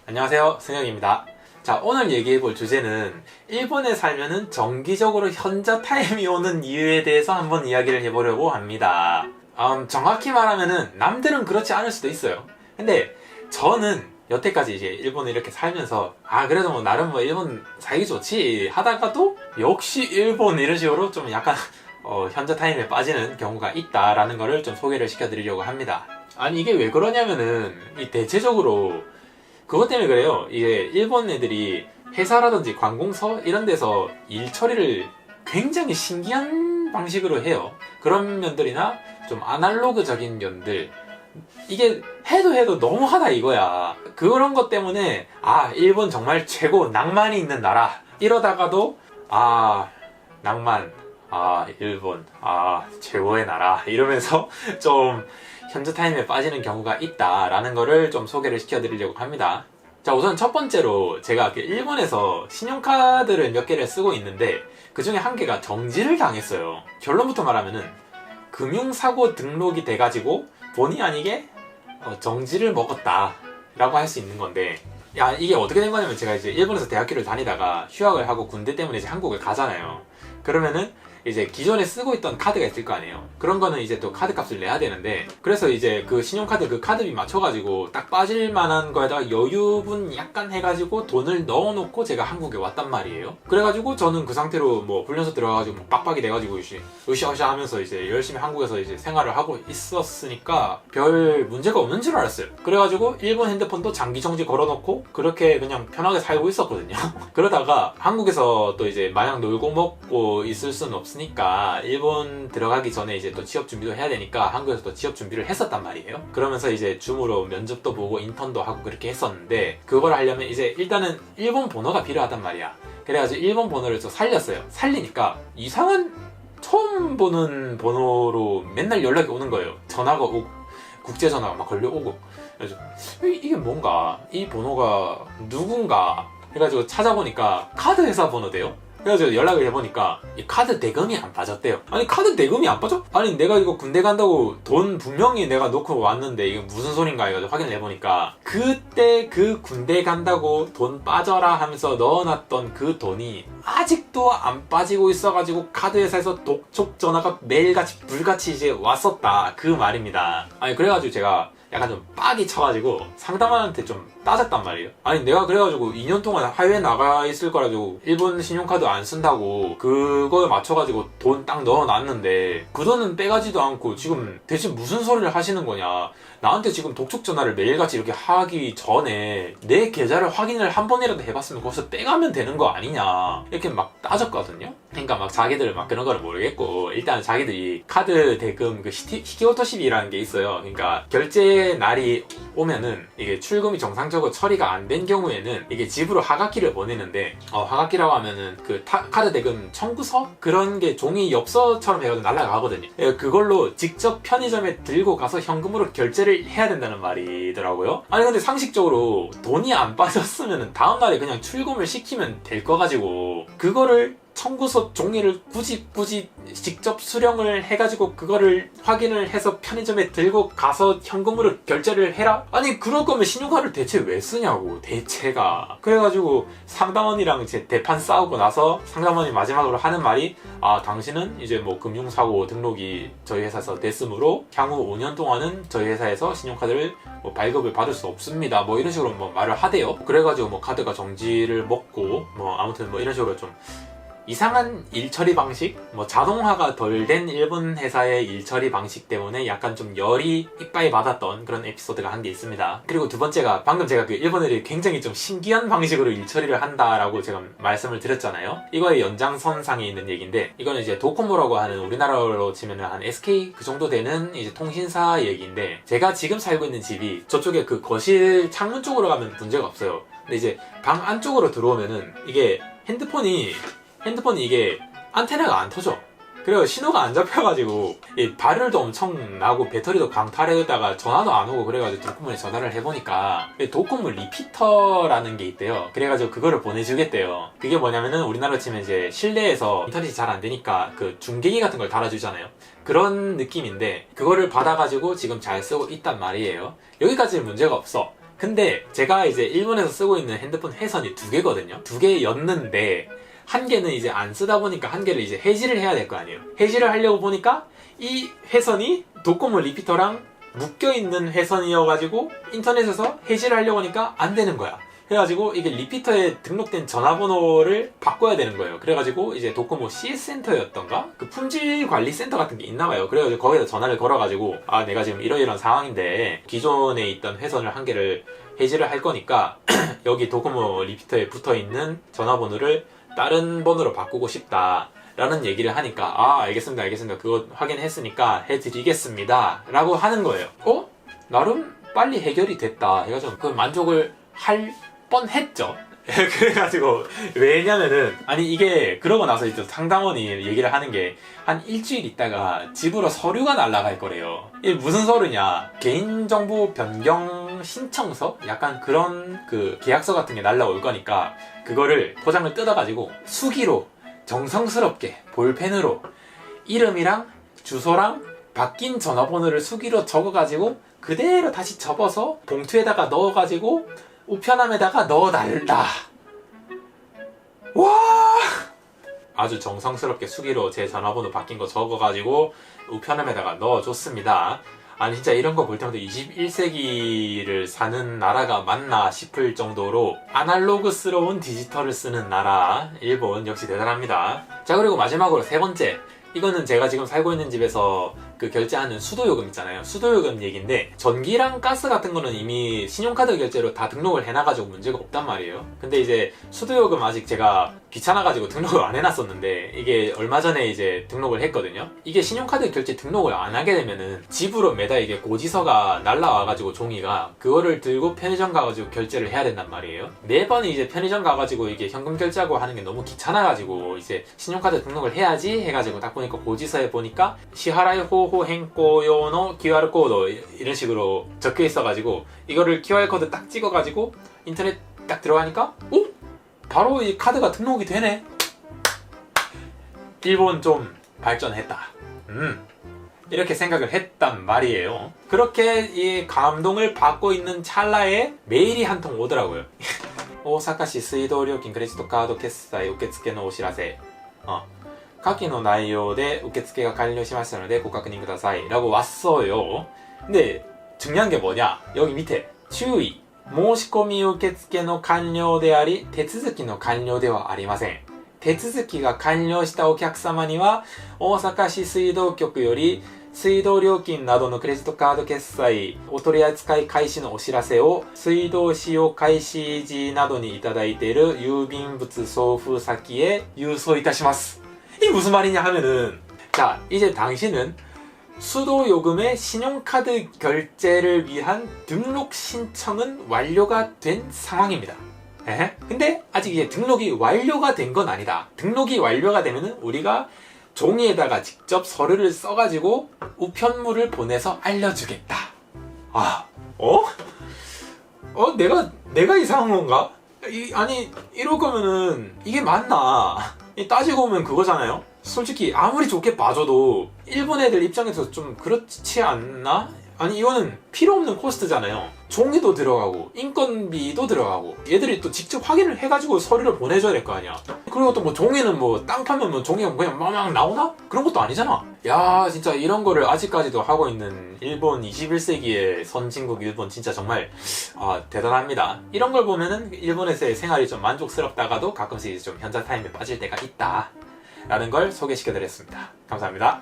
안녕하세요, 승혁입니다. 자, 오늘 얘기해볼 주제는 일본에 살면은 정기적으로 현자 타임이 오는 이유에 대해서 한번 이야기를 해보려고 합니다. 정확히 말하면은 남들은 그렇지 않을 수도 있어요. 근데 저는 여태까지 이제 일본에 이렇게 살면서 그래도 뭐 나름 뭐 일본 살기 좋지 하다가도 역시 일본 이런 식으로 좀 약간 현자 타임에 빠지는 경우가 있다라는 거를 좀 소개를 시켜드리려고 합니다. 아니 이게 왜 그러냐면은 이 대체적으로 그것 때문에 그래요. 이게 일본 애들이 회사라든지 관공서 이런 데서 일 처리를 굉장히 신기한 방식으로 해요. 그런 면들이나 좀 아날로그적인 면들, 이게 해도 너무하다 이거야. 그런 것 때문에 일본 정말 최고, 낭만이 있는 나라 이러다가도 낭만, 일본, 최고의 나라 이러면서 좀 현자 타임에 빠지는 경우가 있다라는 거를 좀 소개를 시켜드리려고 합니다. 자, 우선 첫 번째로 제가 일본에서 신용카드를 몇 개를 쓰고 있는데 그 중에 한 개가 정지를 당했어요. 결론부터 말하면은 금융사고 등록이 돼가지고 본의 아니게 정지를 먹었다 라고 할 수 있는 건데, 이게 어떻게 된 거냐면, 제가 이제 일본에서 대학교를 다니다가 휴학을 하고 군대 때문에 이제 한국을 가잖아요. 그러면은 이제 기존에 쓰고 있던 카드가 있을 거 아니에요. 그런 거는 이제 또 카드 값을 내야 되는데, 그래서 이제 그 신용카드 그 카드비 맞춰가지고 딱 빠질 만한 거에다가 여유분 약간 해가지고 돈을 넣어놓고 제가 한국에 왔단 말이에요. 그래가지고 저는 그 상태로 뭐 훈련소 들어가가지고 뭐 빡빡이 돼가지고 으쌰으쌰 하면서 이제 열심히 한국에서 이제 생활을 하고 있었으니까 별 문제가 없는 줄 알았어요. 그래가지고 일본 핸드폰도 장기 정지 걸어놓고 그렇게 그냥 편하게 살고 있었거든요. 그러다가 한국에서 또 이제 마냥 놀고 먹고 있을 수는 없으니까 일본 들어가기 전에 이제 또 취업 준비도 해야 되니까 한국에서 또 취업 준비를 했었단 말이에요. 그러면서 이제 줌으로 면접도 보고 인턴도 하고 그렇게 했었는데, 그걸 하려면 이제 일단은 일본 번호가 필요하단 말이야. 그래가지고 일본 번호를 좀 살렸어요. 살리니까 이상한 처음 보는 번호로 맨날 연락이 오는 거예요. 전화가 오고 국제전화가 막 걸려오고. 그래서 이게 뭔가, 이 번호가 누군가 해가지고 찾아보니까 카드 회사 번호대요. 그래가지고 연락을 해보니까 이 카드 대금이 안 빠졌대요. 아니 카드 대금이 안 빠져? 아니 내가 이거 군대 간다고 돈 분명히 내가 놓고 왔는데 이게 무슨 소린가 해가지고 확인을 해보니까, 그때 그 군대 간다고 돈 빠져라 하면서 넣어놨던 그 돈이 아직도 안 빠지고 있어가지고 카드 회사에서 독촉 전화가 매일같이 불같이 이제 왔었다, 그 말입니다. 아니 그래가지고 제가 약간 좀 빡이 쳐가지고 상담원한테 좀 따졌단 말이에요. 아니 내가 그래가지고 2년 동안 해외에 나가 있을 거라고 일본 신용카드 안 쓴다고 그거에 맞춰가지고 돈 딱 넣어놨는데 그 돈은 빼가지도 않고 지금 대체 무슨 소리를 하시는 거냐. 나한테 지금 독촉 전화를 매일같이 이렇게 하기 전에 내 계좌를 확인을 한 번이라도 해봤으면 거기서 떼가면 되는 거 아니냐, 이렇게 막 따졌거든요. 그러니까 막 자기들 막 그런 거를 모르겠고, 일단 자기들이 카드 대금 그 히키오토시비라는 게 있어요. 그러니까 결제 날이 오면은 이게 출금이 정상적으로 처리가 안 된 경우에는 이게 집으로 하가키를 보내는데, 하가키라고 하면은 그 카드 대금 청구서? 그런 게 종이 엽서처럼 해가지고 날아가거든요. 그걸로 직접 편의점에 들고 가서 현금으로 결제를 해야 된다는 말이더라고요. 아니 근데 상식적으로 돈이 안 빠졌으면 다음날에 그냥 출금을 시키면 될 거 가지고 그거를 청구서 종이를 굳이 직접 수령을 해가지고 그거를 확인을 해서 편의점에 들고 가서 현금으로 결제를 해라? 아니 그럴 거면 신용카드를 대체 왜 쓰냐고, 대체가. 그래가지고 상담원이랑 제 대판 싸우고 나서 상담원이 마지막으로 하는 말이, 당신은 이제 뭐 금융사고 등록이 저희 회사에서 됐으므로 향후 5년 동안은 저희 회사에서 신용카드를 뭐 발급을 받을 수 없습니다, 뭐 이런 식으로 뭐 말을 하대요. 그래가지고 뭐 카드가 정지를 먹고 뭐 아무튼 뭐 이런 식으로 좀 이상한 일처리 방식? 뭐 자동화가 덜 된 일본 회사의 일처리 방식 때문에 약간 좀 열이 이빠이 받았던 그런 에피소드가 한 게 있습니다. 그리고 두 번째가, 방금 제가 그 일본 애들이 굉장히 좀 신기한 방식으로 일처리를 한다라고 제가 말씀을 드렸잖아요. 이거의 연장선상에 있는 얘기인데, 이거는 이제 도코모라고 하는, 우리나라로 치면 한 SK 그 정도 되는 이제 통신사 얘기인데, 제가 지금 살고 있는 집이 저쪽에 그 거실 창문 쪽으로 가면 문제가 없어요. 근데 이제 방 안쪽으로 들어오면은 이게 핸드폰이 이게 안테나가 안 터져. 그래서 신호가 안 잡혀가지고 발열도 엄청 나고 배터리도 강탈해다가 전화도 안 오고, 그래가지고 도코모에 전화를 해보니까 도코모 리피터라는 게 있대요. 그래가지고 그거를 보내주겠대요. 그게 뭐냐면은 우리나라로 치면 이제 실내에서 인터넷이 잘 안 되니까 그 중계기 같은 걸 달아주잖아요. 그런 느낌인데 그거를 받아가지고 지금 잘 쓰고 있단 말이에요. 여기까지는 문제가 없어. 근데 제가 이제 일본에서 쓰고 있는 핸드폰 회선이 2개거든요. 2개였는데 한 개는 이제 안 쓰다 보니까 한 개를 이제 해지를 해야 될 거 아니에요. 해지를 하려고 보니까 이 회선이 도코모 리피터랑 묶여있는 회선이어가지고 인터넷에서 해지를 하려고 하니까 안 되는 거야. 그래가지고 이게 리피터에 등록된 전화번호를 바꿔야 되는 거예요. 그래가지고 이제 도코모 CS센터였던가? 그 품질관리센터 같은 게 있나봐요. 그래가지고 거기다 전화를 걸어가지고 아 내가 지금 이러이러한 상황인데 기존에 있던 회선을 한 개를 해지를 할 거니까 여기 도코모 리피터에 붙어있는 전화번호를 다른 번호로 바꾸고 싶다 라는 얘기를 하니까 아 알겠습니다 그거 확인했으니까 해드리겠습니다 라고 하는 거예요. 나름 빨리 해결이 됐다 해가지고 그 만족을 할 뻔했죠. 그래가지고 왜냐면은 아니 이게 그러고 나서 이제 상담원이 얘기를 하는 게 한 일주일 있다가 집으로 서류가 날라갈 거래요. 이게 무슨 서류냐, 개인정보 변경 신청서? 약간 그런 그 계약서 같은 게 날라올 거니까 그거를 포장을 뜯어가지고 수기로 정성스럽게 볼펜으로 이름이랑 주소랑 바뀐 전화번호를 수기로 적어가지고 그대로 다시 접어서 봉투에다가 넣어가지고 우편함에다가 넣어달라. 와! 아주 정성스럽게 수기로 제 전화번호 바뀐 거 적어가지고 우편함에다가 넣어줬습니다. 아니 진짜 이런 거 볼 때마다 21세기를 사는 나라가 맞나 싶을 정도로 아날로그스러운 디지털을 쓰는 나라 일본 역시 대단합니다. 자 그리고 마지막으로 세 번째, 이거는 제가 지금 살고 있는 집에서 그 결제하는 수도요금 있잖아요. 수도요금 얘기인데 전기랑 가스 같은 거는 이미 신용카드 결제로 다 등록을 해놔가지고 문제가 없단 말이에요. 근데 이제 수도요금 아직 제가 귀찮아가지고 등록을 안 해놨었는데 이게 얼마 전에 이제 등록을 했거든요. 이게 신용카드 결제 등록을 안 하게 되면은 집으로 매달 이게 고지서가 날라와가지고 종이가 그거를 들고 편의점 가가지고 결제를 해야 된단 말이에요. 매번 이제 편의점 가가지고 이게 현금 결제하고 하는 게 너무 귀찮아가지고 이제 신용카드 등록을 해야지 해가지고 딱 보니까 고지서에 보니까 시하라이 호호 행코요노 QR 코드 이런 식으로 적혀 있어가지고 이거를 QR 코드 딱 찍어가지고 인터넷 딱 들어가니까 바로 이 카드가 등록이 되네. 일본 좀 발전했다. 이렇게 생각을 했단 말이에요. 그렇게 이 감동을 받고 있는 찰나에 메일이 한 통 오더라고요. 오사카시 수이도料金 クレジットカード決済受付のお知らせ。下記の内容で受付が完了しましたのでご確認ください. 라고 왔어요. 근데 중요한 게 뭐냐? 여기 밑에注意. 申し込み受付の完了であり、手続きの完了ではありません。手続きが完了したお客様には、大阪市水道局より水道料金などのクレジットカード決済お取り扱い開始のお知らせを水道使用開始時などにいただいている郵便物送付先へ郵送いたします. 이게 무슨 말이냐 하면은 자, 이제 당신은 수도요금의 신용카드 결제를 위한 등록 신청은 완료가 된 상황입니다. 근데 아직 이제 등록이 완료가 된 건 아니다. 등록이 완료가 되면은 우리가 종이에다가 직접 서류를 써가지고 우편물을 보내서 알려주겠다. 내가 이상한 건가? 아니 이럴 거면은 이게 맞나? 따지고 보면 그거잖아요. 솔직히 아무리 좋게 봐줘도 일본 애들 입장에서 좀 그렇지 않나? 아니 이거는 필요 없는 코스트잖아요. 종이도 들어가고 인건비도 들어가고 얘들이 또 직접 확인을 해가지고 서류를 보내줘야 될 거 아니야. 그리고 또 뭐 종이는 뭐 땅 파면 뭐 종이가 그냥 막 나오나? 그런 것도 아니잖아. 야 진짜 이런 거를 아직까지도 하고 있는 일본 21세기의 선진국 일본 진짜 정말 대단합니다. 이런 걸 보면은 일본에서의 생활이 좀 만족스럽다가도 가끔씩 좀 현자 타임에 빠질 때가 있다 라는 걸 소개시켜 드렸습니다. 감사합니다.